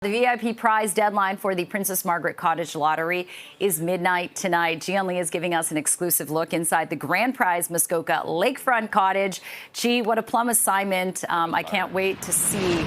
The VIP prize deadline for the Princess Margaret Cottage Lottery is midnight tonight. Gian Lee is giving us an exclusive look inside the grand prize Muskoka Lakefront Cottage. Gee, what a plum assignment. I can't wait to see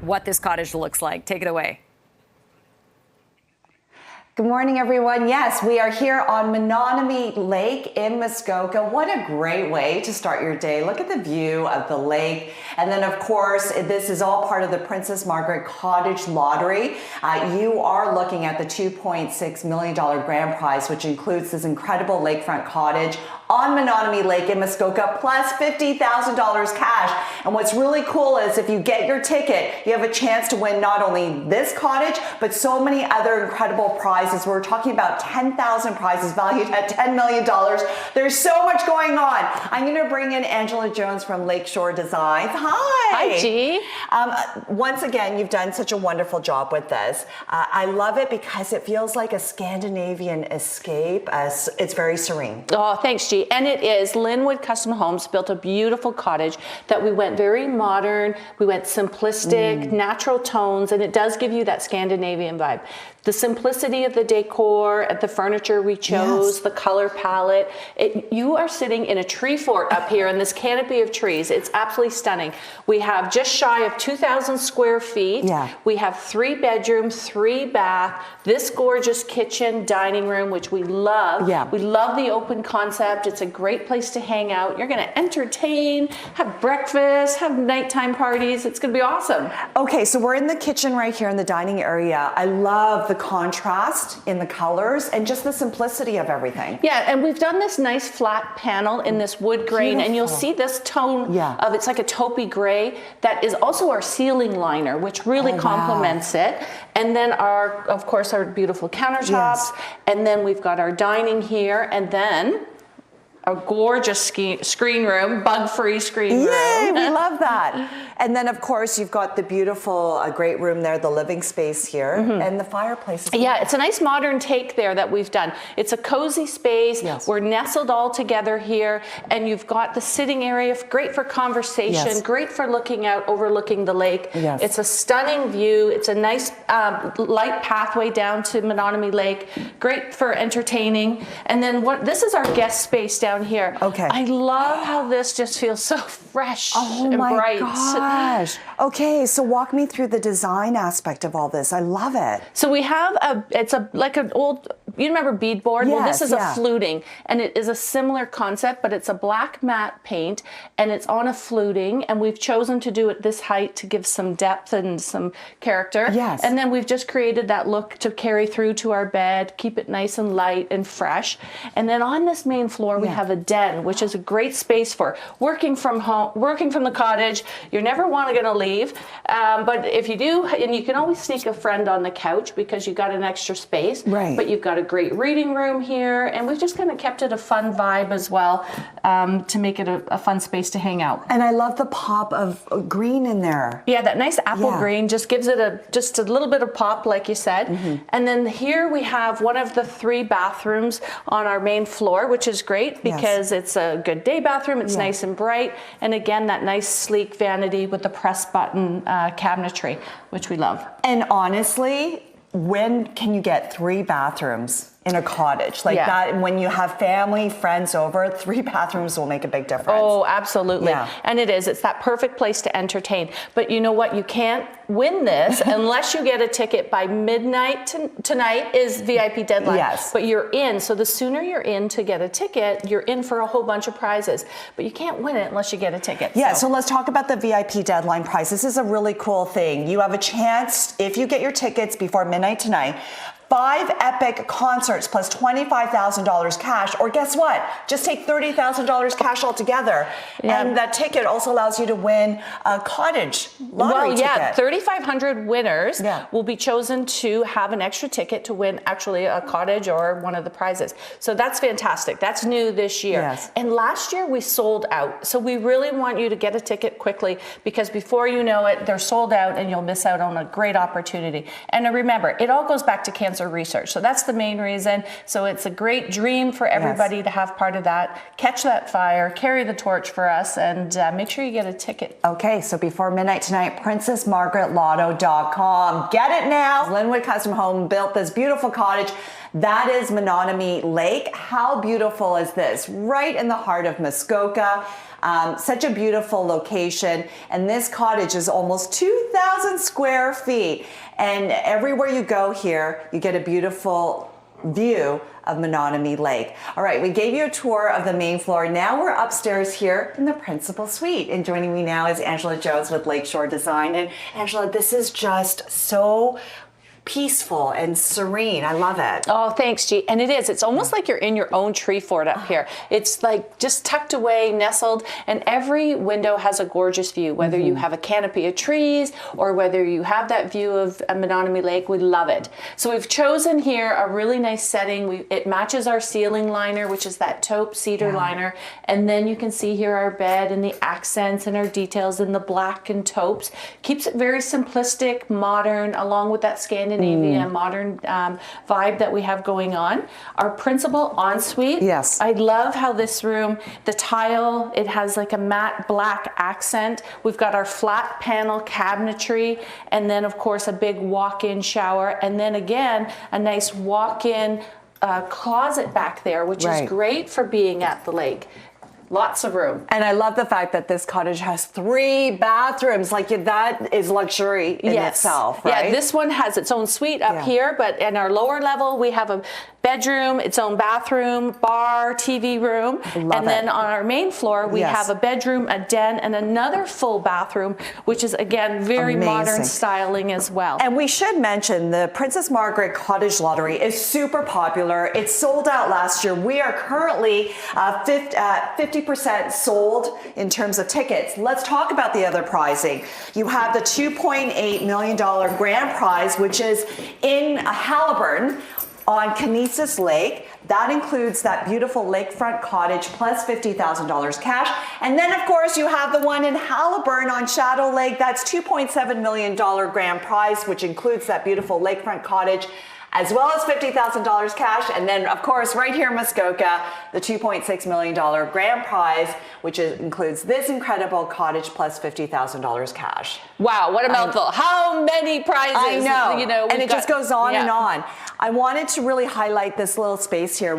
what this cottage looks like. Take it away. Good morning, everyone. Yes, we are here on Menominee Lake in Muskoka. What a great way to start your day. Look at the view of the lake. And then, of course, this is all part of the Princess Margaret Cottage Lottery. You are looking at the $2.6 million grand prize, which includes this incredible lakefront cottage on Menominee Lake in Muskoka, plus $50,000 cash. And what's really cool is if you get your ticket, you have a chance to win not only this cottage, but so many other incredible prizes. We're talking about 10,000 prizes valued at $10 million. There's so much going on. I'm going to bring in Angela Jones from Lakeshore Designs. Hi. Hi, G. Once again, you've done such a wonderful job with this. I love it because it feels like a Scandinavian escape. It's very serene. Oh, thanks, G. And it is. Linwood Custom Homes built a beautiful cottage that we went very modern. We went simplistic, natural tones, and it does give you that Scandinavian vibe. The simplicity of the decor, the furniture we chose, the color palette. You are sitting in a tree fort up here in this canopy of trees. It's absolutely stunning. We have just shy of 2,000 square feet. Yeah. We have 3 bedrooms, 3 bath, this gorgeous kitchen, dining room, which we love. Yeah. We love the open concept. It's a great place to hang out. You're going to entertain, have breakfast, have nighttime parties. It's going to be awesome. Okay, so we're in the kitchen right here in the dining area. I love the contrast in the colors and just the simplicity of everything. Yeah, and we've done this nice flat panel in this wood grain, and you'll see this tone of, it's like a taupey gray, that is also our ceiling liner, which really complements it. And then of course, our beautiful countertops, and then we've got our dining here, and then a gorgeous screen room, bug-free screen room. Yay, we love that. And then, of course, you've got the beautiful, great room there, the living space here, and the fireplace. Yeah, it's a nice modern take there that we've done. It's a cozy space. We're nestled all together here, and you've got the sitting area, great for conversation, great for looking out, overlooking the lake. It's a stunning view. It's a nice light pathway down to Menominee Lake, great for entertaining. And then this is our guest space down here. Okay. I love how this just feels so fresh and bright. Gosh. Okay, so walk me through the design aspect of all this. I love it. So we have like an old, you remember beadboard? Well, this is a fluting, and it is a similar concept, but it's a black matte paint, and it's on a fluting, and we've chosen to do it this height to give some depth and some character. And then we've just created that look to carry through to our bed, keep it nice and light and fresh. And then on this main floor, we have a den, which is a great space for working from home, working from the cottage. You're never going to leave, but if you do, and you can always sneak a friend on the couch because you've got an extra space, but you've got a great reading room here, and we've just kind of kept it a fun vibe as well, to make it a fun space to hang out. And I love the pop of green in there. Yeah, that nice apple green just gives it just a little bit of pop, like you said. And then here we have one of the 3 bathrooms on our main floor, which is great because it's a good day bathroom. It's nice and bright, and again, that nice sleek vanity with the press button cabinetry, which we love. And honestly, when can you get 3 bathrooms in a cottage like that? When you have family, friends over, 3 bathrooms will make a big difference. Oh, absolutely. And it's that perfect place to entertain. But you know what? You can't win this unless you get a ticket by midnight. Tonight is VIP deadline. But you're in. So the sooner you're in to get a ticket, you're in for a whole bunch of prizes. But you can't win it unless you get a ticket. So let's talk about the VIP deadline prize. This is a really cool thing. You have a chance, if you get your tickets before midnight tonight, 5 epic concerts plus $25,000 cash, or guess what? Just take $30,000 cash altogether. And that ticket also allows you to win a cottage lottery ticket. 3,500 winners will be chosen to have an extra ticket to win actually a cottage or one of the prizes. So that's fantastic. That's new this year. And last year we sold out. So we really want you to get a ticket quickly, because before you know it, they're sold out and you'll miss out on a great opportunity. And remember, it all goes back to cancer or research. So that's the main reason. So it's a great dream for everybody to have part of that. Catch that fire, carry the torch for us, and make sure you get a ticket. Okay, so before midnight tonight, princessmargaretlotto.com. Get it now. Linwood Custom Home built this beautiful cottage. That is Menominee Lake. How beautiful is this? Right in the heart of Muskoka. Such a beautiful location. And this cottage is almost 2,000 square feet. And everywhere you go here, you get a beautiful view of Menominee Lake. All right, we gave you a tour of the main floor. Now we're upstairs here in the principal suite. And joining me now is Angela Jones with Lakeshore Design. And Angela, this is just so peaceful and serene. I love it. Oh, thanks, G. And it is. It's almost like you're in your own tree fort up here. It's like just tucked away, nestled, and every window has a gorgeous view, whether you have a canopy of trees or whether you have that view of Menominee Lake. We love it. So we've chosen here a really nice setting. It matches our ceiling liner, which is that taupe cedar liner. And then you can see here our bed and the accents and our details in the black and taupes. Keeps it very simplistic, modern, along with that Scandinavian modern vibe that we have going on. Our principal ensuite. Yes. I love how this room, the tile, it has like a matte black accent. We've got our flat panel cabinetry, and then of course a big walk-in shower, and then again a nice walk-in closet back there, which is great for being at the lake. Lots of room. And I love the fact that this cottage has 3 bathrooms. Like, that is luxury in itself, right? Yeah, this one has its own suite up here, but in our lower level, we have a bedroom, its own bathroom, bar, TV room. And then on our main floor, we have a bedroom, a den, and another full bathroom, which is, again, very modern styling as well. And we should mention the Princess Margaret Cottage Lottery is super popular. It sold out last year. We are currently 50% sold in terms of tickets. Let's talk about the other pricing. You have the $2.8 million grand prize, which is in Haliburton on Kinesis Lake. That includes that beautiful lakefront cottage plus $50,000 cash. And then of course you have the one in Haliburton on Shadow Lake. That's $2.7 million grand prize, which includes that beautiful lakefront cottage as well as $50,000 cash. And then of course right here in Muskoka, the $2.6 million grand prize, which includes this incredible cottage plus $50,000 cash. Wow, what a mouthful. How many prizes? I know, you know, and it just goes on and on. I wanted to really highlight this little space here.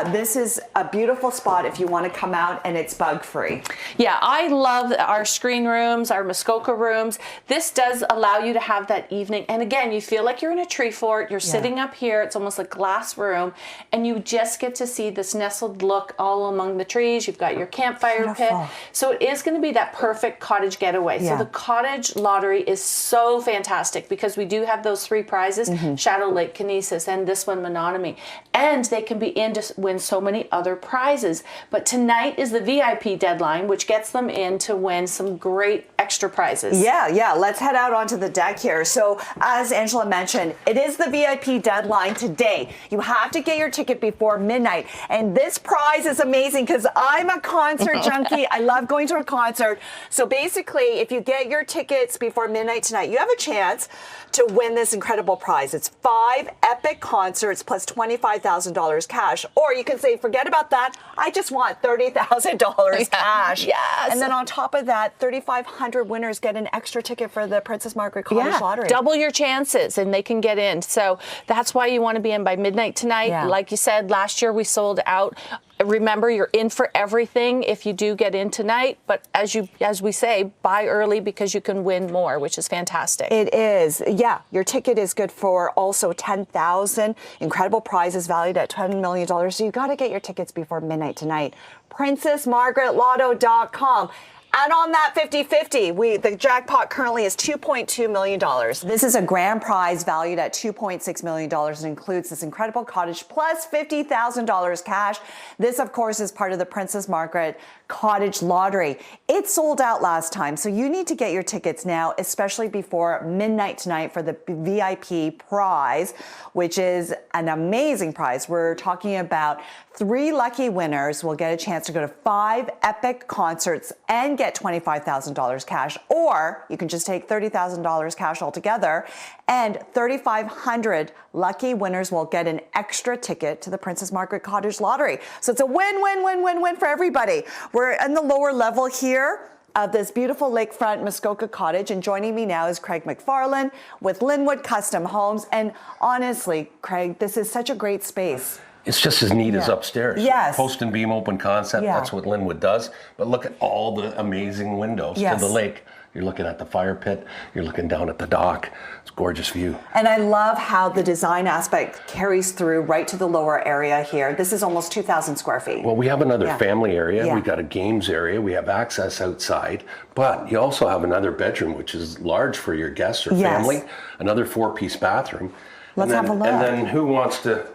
This is a beautiful spot if you want to come out, and it's bug free. Yeah, I love our screen rooms, our Muskoka rooms. This does allow you to have that evening. And again, you feel like you're in a tree fort. You're sitting up here. It's almost a glass room. And you just get to see this nestled look all among the trees. You've got your campfire pit. So it is going to be that perfect cottage getaway. So the Cottage Lottery is so fantastic because we do have those 3 prizes, Shadow Lake, Kinesis, and this one, Menominee. And they can be in to win so many other prizes. But tonight is the VIP deadline, which gets them in to win some great extra prizes. Yeah. Let's head out onto the deck here. So as Angela mentioned, it is the VIP deadline today. You have to get your ticket before midnight. And this prize is amazing because I'm a concert junkie. I love going to a concert. So basically, if you get your tickets before midnight tonight, you have a chance to win this incredible prize. It's 5 epic concerts plus $25,000 cash. Or you can say, forget about that. I just want $30,000 cash. Yes. And then on top of that, 3,500 winners get an extra ticket for the Princess Margaret Cottage Lottery. Double your chances and they can get in. So that's why you want to be in by midnight tonight. Like you said, last year we sold out. Remember, you're in for everything if you do get in tonight. But as we say, buy early because you can win more, which is fantastic. It is. Yeah, your ticket is good for also $10,000. Incredible prizes valued at $10 million. So you've got to get your tickets before midnight tonight. PrincessMargaretLotto.com. And on that 50-50, the jackpot currently is $2.2 million. This is a grand prize valued at $2.6 million and includes this incredible cottage plus $50,000 cash. This, of course, is part of the Princess Margaret Cottage Lottery. It sold out last time, so you need to get your tickets now, especially before midnight tonight for the VIP prize, which is an amazing prize. We're talking about 3 lucky winners will get a chance to go to 5 epic concerts and get $25,000 cash, or you can just take $30,000 cash altogether, and 3,500 lucky winners will get an extra ticket to the Princess Margaret Cottage Lottery. So it's a win-win-win-win-win for everybody. We're in the lower level here of this beautiful lakefront Muskoka cottage, and joining me now is Craig McFarlane with Linwood Custom Homes. And honestly, Craig, this is such a great space. It's just as neat as upstairs. Yes. Post and beam open concept, that's what Linwood does. But look at all the amazing windows to the lake. You're looking at the fire pit, you're looking down at the dock. It's a gorgeous view. And I love how the design aspect carries through right to the lower area here. This is almost 2,000 square feet. Well, we have another family area, we've got a games area, we have access outside, but you also have another bedroom, which is large for your guests or family, another 4-piece bathroom. Let's have a look. And then who wants to,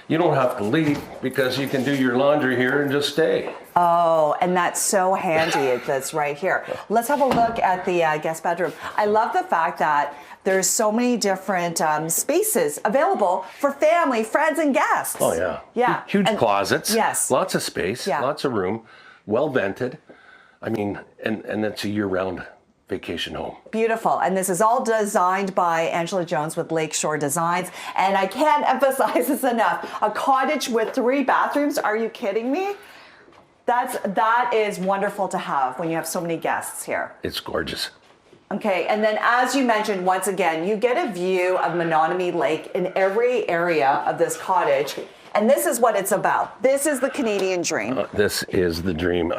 you don't have to leave because you can do your laundry here and just stay. Oh, and that's so handy. That's right here. Let's have a look at the guest bedroom. I love the fact that there's so many different spaces available for family, friends, and guests. Oh, yeah. Yeah. Huge closets. Yes. Lots of space. Yeah. Lots of room. Well vented. I mean, and it's a year-round vacation home. Beautiful. And this is all designed by Angela Jones with Lakeshore Designs. And I can't emphasize this enough. A cottage with 3 bathrooms. Are you kidding me? That is wonderful to have when you have so many guests here. It's gorgeous. Okay, and then as you mentioned, once again, you get a view of Menominee Lake in every area of this cottage. And this is what it's about. This is the Canadian dream. This is the dream.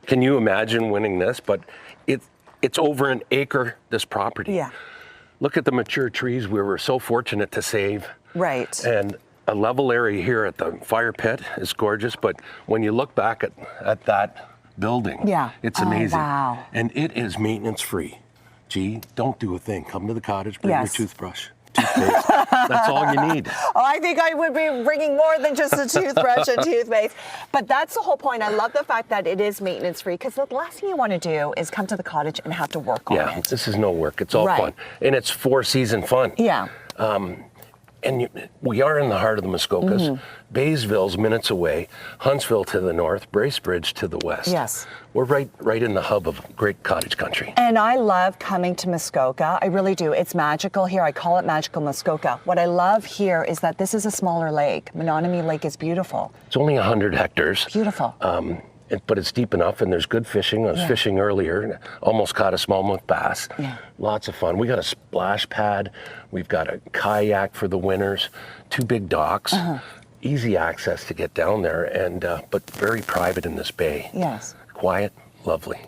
Can you imagine winning this? But it's over an acre, this property. Yeah. Look at the mature trees we were so fortunate to save. Right. And a level area here at the fire pit is gorgeous, but when you look back at that building, it's amazing. Wow. And it is maintenance free. Gee, don't do a thing. Come to the cottage, bring your toothbrush, toothpaste. That's all you need. Oh, I think I would be bringing more than just a toothbrush and toothpaste. But that's the whole point. I love the fact that it is maintenance free, because the last thing you want to do is come to the cottage and have to work on it. Yeah, this is no work. It's all fun. And it's 4-season fun. Yeah. And we are in the heart of the Muskokas. Baysville's minutes away, Huntsville to the north, Bracebridge to the west. Yes. We're right in the hub of great cottage country. And I love coming to Muskoka. I really do. It's magical here. I call it magical Muskoka. What I love here is that this is a smaller lake. Menominee Lake is beautiful. It's only 100 hectares. Beautiful. But it's deep enough, and there's good fishing. I was fishing earlier, almost caught a smallmouth bass. Yeah. Lots of fun. We got a splash pad. We've got a kayak for the winners, 2 big docks, easy access to get down there, and but very private in this bay. Yes. Quiet, lovely.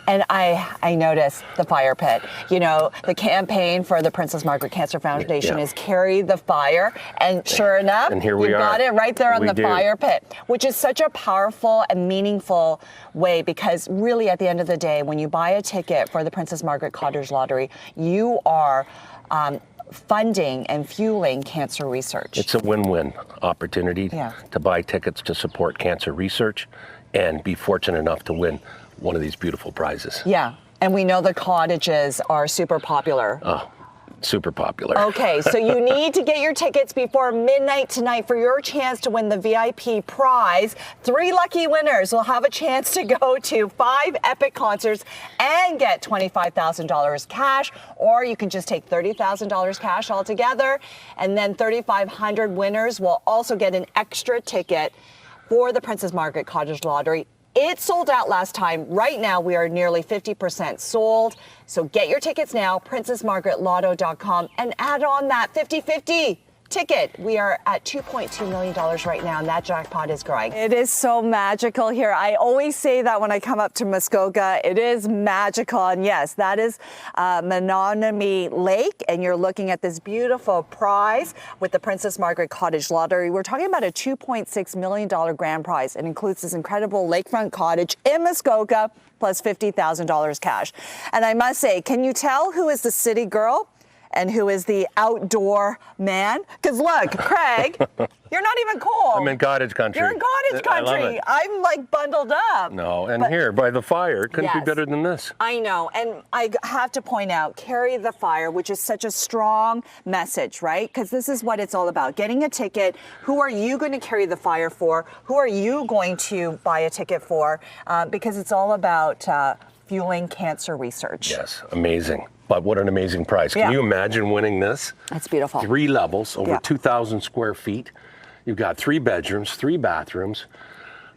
And I noticed the fire pit. You know, the campaign for the Princess Margaret Cancer Foundation is Carry the Fire. And sure enough, and here we you got it right there on the fire pit, which is such a powerful and meaningful way, because really at the end of the day, when you buy a ticket for the Princess Margaret Cottage Lottery, you are funding and fueling cancer research. It's a win-win opportunity to buy tickets to support cancer research and be fortunate enough to win one of these beautiful prizes. Yeah, and we know the cottages are super popular. Oh, super popular. Okay, so you need to get your tickets before midnight tonight for your chance to win the VIP prize. 3 lucky winners will have a chance to go to 5 epic concerts and get $25,000 cash, or you can just take $30,000 cash altogether, and then 3,500 winners will also get an extra ticket for the Princess Margaret Cottage Lottery. It sold out last time. Right now, we are nearly 50% sold. So get your tickets now, princessmargaretlotto.com, and add on that 50-50 ticket. We are at $2.2 million right now, and that jackpot is growing. It is so magical here. I always say that when I come up to Muskoka. It is magical. And yes, that is Menominee Lake, and you're looking at this beautiful prize with the Princess Margaret Cottage Lottery. We're talking about a $2.6 million grand prize. It includes this incredible lakefront cottage in Muskoka, plus $50,000 cash. And I must say, can you tell who is the city girl? and who is the outdoor man. Because look, Craig, you're not even cold. I'm in cottage country. You're in cottage country. I love it. I'm like bundled up. No, and here by the fire, couldn't be Yes. better than this. I know, and I have to point out, carry the fire, which is such a strong message, right? Because this is what it's all about. Getting a ticket, who are you going to carry the fire for? Who are you going to buy a ticket for? Because it's all about fueling cancer research. Yes, amazing. But what an amazing price. Can Yeah. you imagine winning this? That's beautiful. 3 levels, over Yeah. 2,000 square feet. You've got 3 bedrooms, 3 bathrooms,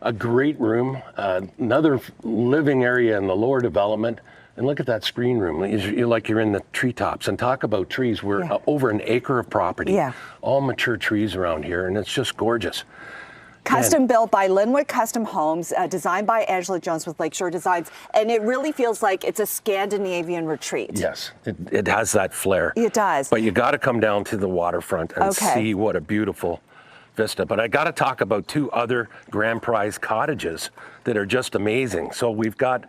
a great room, another living area in the lower development. And look at that screen room. You're like you're in the treetops. And talk about trees. We're Yeah. over an acre of property. Yeah. All mature trees around here, and it's just gorgeous. Custom built by Linwood Custom Homes, designed by Angela Jones with Lakeshore Designs. And it really feels like it's a Scandinavian retreat. Yes, it has that flair. It does. But you got to come down to the waterfront and Okay. see what a beautiful vista. But I got to talk about 2 other grand prize cottages that are just amazing. So we've got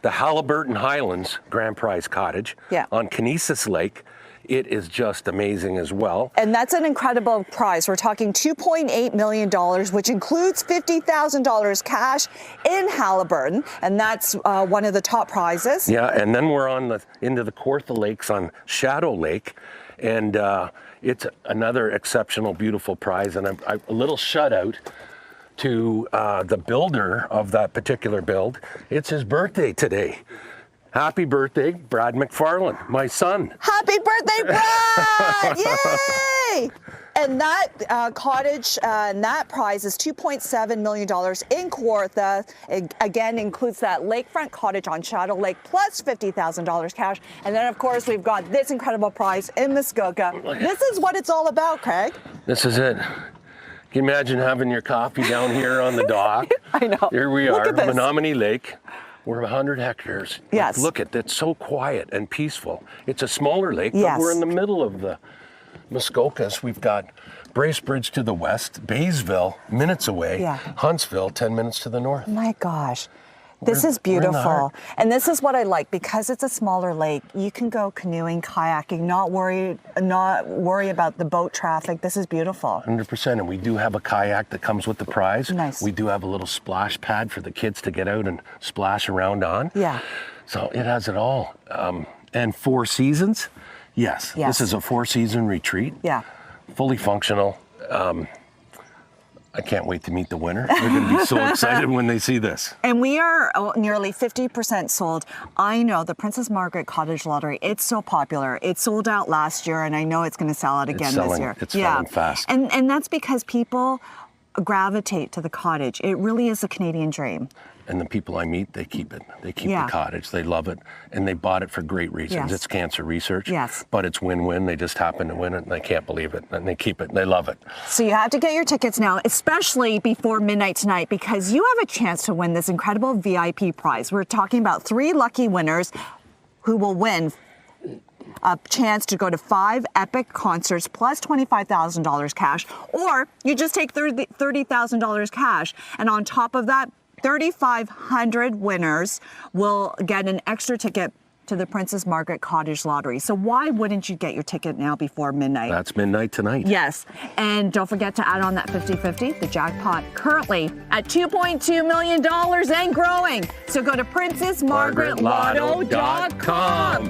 the Halliburton Highlands Grand Prize Cottage Yeah. on Kinesis Lake. It is just amazing as well. And that's an incredible prize. We're talking $2.8 million, which includes $50,000 cash in Halliburton. And that's one of the top prizes. Yeah, and then we're on into the Kawartha Lakes on Shadow Lake, and it's another exceptional, beautiful prize. And a little shout out to the builder of that particular build. It's his birthday today. Happy birthday, Brad McFarlane, my son. Happy birthday, Brad! Yay! And that cottage and that prize is $2.7 million in Kawartha. It, again, includes that lakefront cottage on Shadow Lake plus $50,000 cash. And then, of course, we've got this incredible prize in Muskoka. This is what it's all about, Craig. This is it. Can you imagine having your coffee down here on the dock? I know. Here we Look are, at this. Menominee Lake. We're 100 hectares. Yes. Look at it, it's so quiet and peaceful. It's a smaller lake, Yes. but we're in the middle of the Muskokas. We've got Bracebridge to the west, Baysville, minutes away, Yeah. Huntsville, 10 minutes to the north. My gosh. This We're- is we're in the beautiful. heart. And this is what I like, because it's a smaller lake. You can go canoeing, kayaking, not worry about the boat traffic. This is beautiful. 100%, and we do have a kayak that comes with the prize. Nice. We do have a little splash pad for the kids to get out and splash around on. Yeah. So it has it all. And 4 seasons? Yes. Yes. This is a 4-season retreat. Yeah. Fully functional. I can't wait to meet the winner. They're going to be so excited when they see this. And we are nearly 50% sold. I know the Princess Margaret Cottage Lottery, it's so popular. It sold out last year, and I know it's going to sell out again this year. It's selling fast. And that's because people gravitate to the cottage. It really is a Canadian dream. And the people I meet, they keep it. They keep Yeah. the cottage. They love it. And they bought it for great reasons. Yes. It's cancer research. Yes. But it's win-win. They just happen to win it, and they can't believe it. And they keep it. And they love it. So you have to get your tickets now, especially before midnight tonight, because you have a chance to win this incredible VIP prize. We're talking about 3 lucky winners who will win a chance to go to 5 epic concerts plus $25,000 cash, or you just take $30,000 cash. And on top of that, 3,500 winners will get an extra ticket to the Princess Margaret Cottage Lottery. So why wouldn't you get your ticket now before midnight? That's midnight tonight. Yes, and don't forget to add on that 50-50, the jackpot currently at $2.2 million and growing. So go to princessmargaretlotto.com.